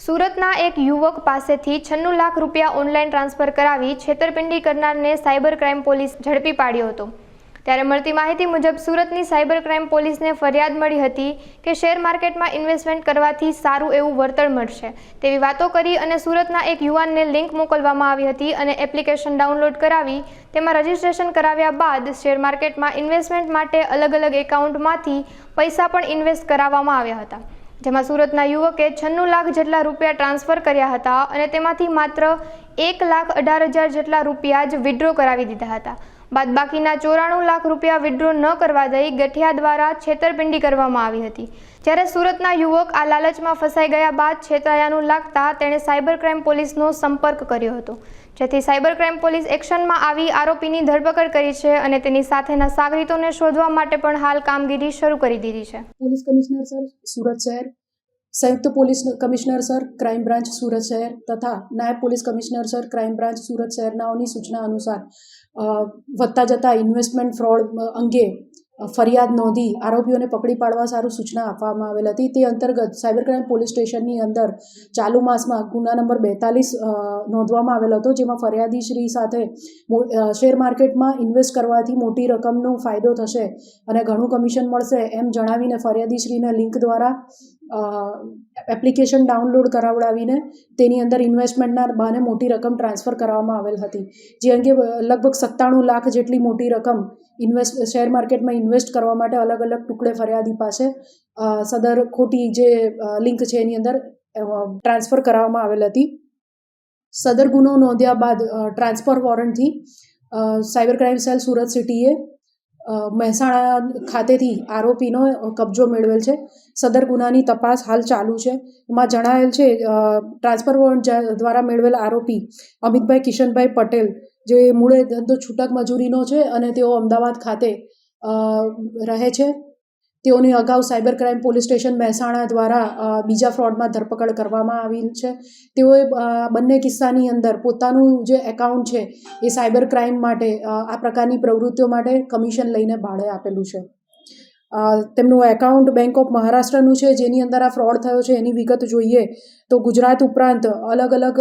સુરતના એક યુવક પાસેથી 96 લાખ રૂપિયા ઓનલાઈન ટ્રાન્સફર કરાવી છેતરપિંડી કરનારને સાયબર ક્રાઇમ પોલીસ ઝડપી પાડ્યો હતો। ત્યારે મળતી માહિતી મુજબ સુરતની સાયબર ક્રાઇમ પોલીસને ફરિયાદ મળી હતી કે શેર માર્કેટમાં ઇન્વેસ્ટમેન્ટ કરવાથી સારું એવું વળતર મળશે તેવી વાતો કરી અને સુરતના એક યુવાનને લિંક મોકલવામાં આવી હતી અને એપ્લિકેશન ડાઉનલોડ કરાવી તેમાં રજીસ્ટ્રેશન કરાવ્યા બાદ શેર માર્કેટમાં ઇન્વેસ્ટમેન્ટ માટે અલગ-અલગ એકાઉન્ટમાંથી પૈસા પણ ઇન્વેસ્ટ કરાવવામાં આવ્યા હતા, જેમાં સુરતના યુવકે 96 લાખ જેટલા રૂપિયા ટ્રાન્સફર કર્યા હતા અને તેમાંથી માત્ર 1,18,000 જેટલા રૂપિયા જ વિડ્રો કરાવી દીધા હતા। બાદબાકીના 94 લાખ રૂપિયા વિડ્રો ન કરવા દઈ ગઠિયા દ્વારા છેતરપિંડી કરવામાં આવી હતી। જ્યારે સુરતના યુવક આ લાલચમાં ફસાઈ ગયા બાદ છેતરાયાનું લાગતા તેણે સાયબર ક્રાઇમ પોલીસનો સંપર્ક કર્યો હતો, જેથી સાયબર ક્રાઇમ પોલીસ એક્શનમાં આવી આરોપીની ધરપકડ કરી છે અને તેની સાથેના સાગરીતોને શોધવા માટે પણ હાલ કામગીરી શરૂ કરી દીધી છે। પોલીસ કમિશનર સર सूरत शहर, संयुक्त police commissioner sir crime branch Surat शहर तथा नायब police commissioner sir crime branch Surat शहरनाओनी सूचना अनुसार વધતા જતા ઇન્વેસ્ટમેન્ટ ફ્રોડ અંગે ફરિયાદ નોંધી આરોપીઓને પકડી પાડવા સારું સૂચના આપવામાં આવેલ હતી। તે અંતર્ગત સાયબર ક્રાઇમ પોલીસ સ્ટેશનની અંદર ચાલુ માસમાં ગુના નંબર 42 નોંધવામાં આવેલ હતો, જેમાં ફરિયાદી શ્રી સાથે શેર માર્કેટમાં ઇન્વેસ્ટ કરવાથી મોટી રકમનો ફાયદો થશે અને ઘણું કમિશન મળશે એમ જણાવીને ફરિયાદી શ્રીને લિંક દ્વારા એપ્લિકેશન ડાઉનલોડ કરાવડાવીને તેની અંદર ઇન્વેસ્ટમેન્ટના બહાને મોટી રકમ ટ્રાન્સફર કરવામાં આવેલ હતી, જે અંગે લગભગ 97 લાખ જેટલી મોટી રકમ શેર માર્કેટમાં ઇન્વેસ્ટ કરવા માટે અલગ અલગ ટુકડે ફરિયાદી પાસે સદર ખોટી જે લિંક છે એની અંદર ટ્રાન્સફર કરવામાં આવેલ હતી। સદર ગુનો નોંધ્યા બાદ ટ્રાન્સફર વોરંટથી સાયબર ક્રાઇમ સેલ સુરત સિટીએ મહેસાણા ખાતેથી આરોપીનો કબજો મેળવેલ છે। સદર ગુનાની તપાસ હાલ ચાલુ છે। એમાં જણાવેલ છે ટ્રાન્સફર વોરંટ દ્વારા મેળવેલ આરોપી અમિતભાઈ કિશનભાઈ પટેલ, જે મૂળે ધંધો છૂટક મજૂરીનો છે અને તેઓ અમદાવાદ ખાતે રહે છે। તેઓની અગાઉ cyber crime police station Mehsana દ્વારા બીજા ફ્રોડમાં ધરપકડ કરવામાં આવી છે। તેઓએ બંને કિસ્સાની અંદર પોતાનું જે એકાઉન્ટ છે એ સાયબર ક્રાઇમ માટે આ પ્રકારની પ્રવૃત્તિઓ માટે કમિશન લઈને ભાડે આપેલું છે। તેમનું એકાઉન્ટ બેંક ઓફ મહારાષ્ટ્રનું છે, જેની અંદર આ ફ્રોડ થયો છે એની વિગત જોઈએ તો ગુજરાત ઉપરાંત અલગ અલગ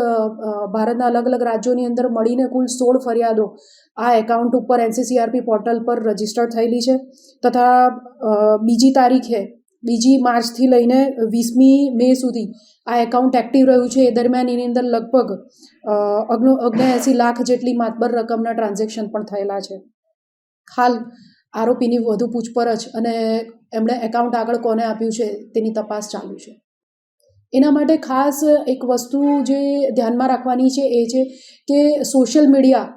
ભારતના અલગ અલગ રાજ્યોની અંદર મળીને કુલ 16 ફરિયાદો આ એકાઉન્ટ ઉપર NCCRP પોર્ટલ પર રજીસ્ટર થયેલી છે તથા બીજી તારીખે 2 માર્ચથી લઈને 20મી મે સુધી આ એકાઉન્ટ એક્ટિવ રહ્યું છે। એ દરમિયાન એની અંદર લગભગ 79 લાખ જેટલી માતબર રકમના ટ્રાન્ઝેક્શન પણ થયેલા છે। હાલ આરોપીની વધુ પૂછપરછ અને એમણે એકાઉન્ટ આગળ કોને આપ્યું છે તેની તપાસ ચાલુ છે। એના માટે ખાસ એક વસ્તુ જે ધ્યાનમાં રાખવાની છે એ છે કે સોશિયલ મીડિયા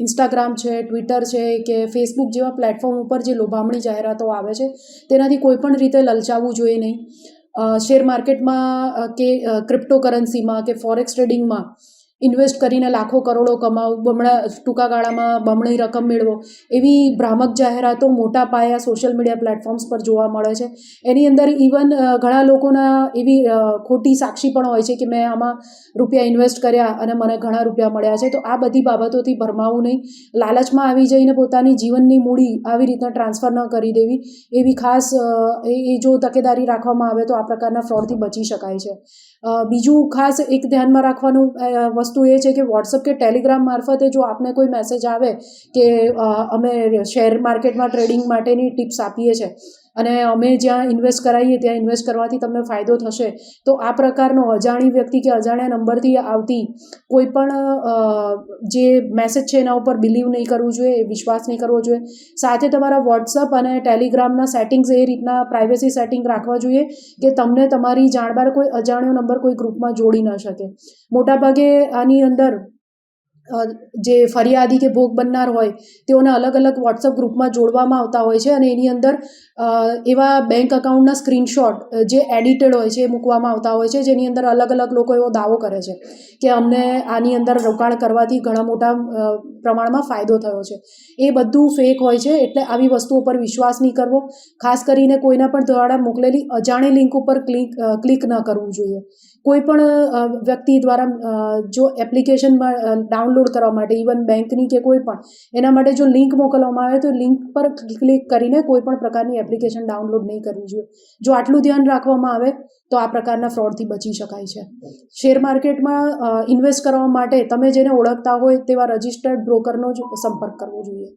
ઇન્સ્ટાગ્રામ છે, ટ્વિટર છે કે ફેસબુક જેવા પ્લેટફોર્મ ઉપર જે લોભામણી જાહેરાતો આવે છે તેનાથી કોઈ પણ રીતે લલચાવવું જોઈએ નહીં। શેર માર્કેટમાં કે ક્રિપ્ટોકરન્સીમાં કે ફોરેક્સ ટ્રેડિંગમાં ઇન્વેસ્ટ કરીને લાખો કરોડો કમાવું, ટૂંકા ગાળામાં બમણી રકમ મેળવો, એવી ભ્રામક જાહેરાતો મોટા પાયા સોશિયલ મીડિયા પ્લેટફોર્મ્સ પર જોવા મળે છે। એની અંદર ઇવન ઘણા લોકોના એવી ખોટી સાક્ષી પણ હોય છે કે મેં આમાં રૂપિયા ઇન્વેસ્ટ કર્યા અને મને ઘણા રૂપિયા મળ્યા છે। તો આ બધી બાબતોથી ભરમાવું નહીં, લાલચમાં આવી જઈને પોતાની જીવનની મૂડી આવી રીતના ટ્રાન્સફર ન કરી દેવી, એવી ખાસ એ જો તકેદારી રાખવામાં આવે તો આ પ્રકારના ફ્રોડથી બચી શકાય છે। બીજું ખાસ એક ધ્યાનમાં રાખવાનું વસ્તુ એ છે કે વોટ્સઅપ કે ટેલિગ્રામ મારફતે જો આપને કોઈ મેસેજ આવે કે અમે શેર માર્કેટમાં ટ્રેડિંગ માટેની ટિપ્સ આપીએ છીએ અને અમે જ્યાં ઇન્વેસ્ટ કરાવીએ ત્યાં ઇન્વેસ્ટ કરવાથી તમને ફાયદો થશે, તો આ પ્રકારનો અજાણી વ્યક્તિ કે અજાણ્યા નંબરથી આવતી કોઈ પણ જે મેસેજ છે એના ઉપર બિલીવ નહીં કરવું જોઈએ, વિશ્વાસ નહીં કરવો જોઈએ। સાથે તમારા વોટ્સઅપ અને ટેલિગ્રામના સેટિંગ્સ એ રીતના પ્રાઇવેસી સેટિંગ રાખવા જોઈએ કે તમને તમારી જાણબાર કોઈ અજાણ્યો નંબર કોઈ ગ્રુપમાં જોડી ન શકે। મોટાભાગે આની અંદર જે ફરિયાદી કે ભોગ બનનાર હોય તેઓને અલગ અલગ વોટ્સઅપ ગ્રુપમાં જોડવામાં આવતા હોય છે અને એની અંદર એવા બેંક અકાઉન્ટના સ્ક્રીનશોટ જે એડિટેડ હોય છે એ મૂકવામાં આવતા હોય છે, જેની અંદર અલગ અલગ લોકો એવો દાવો કરે છે કે અમને આની અંદર રોકાણ કરવાથી ઘણા મોટા પ્રમાણમાં ફાયદો થયો છે। એ બધું ફેક હોય છે, એટલે આવી વસ્તુઓ પર વિશ્વાસ નહીં કરવો। ખાસ કરીને કોઈના પણ દ્વારા મોકલેલી અજાણી લિંક ઉપર ક્લિક ન કરવું જોઈએ। કોઈ પણ વ્યક્તિ દ્વારા જો એપ્લિકેશનમાં ડાઉનલોડ કરવા માટે ઇવન બેંકની કે કોઈ પણ એના માટે જો લિંક મોકલવામાં આવે તો લિંક પર ક્લિક કરીને કોઈ પણ પ્રકારની એપ્લિકેશન ડાઉનલોડ નહીં કરવી જોઈએ. જો આટલું ધ્યાન રાખવામાં આવે તો આ પ્રકારના ફ્રોડથી બચી શકાય છે. શેર માર્કેટમાં ઇન્વેસ્ટ કરવા માટે તમે જેને ઓળખતા હોય તેવા રજિસ્ટર્ડ બ્રોકરનો જ સંપર્ક કરવો જોઈએ.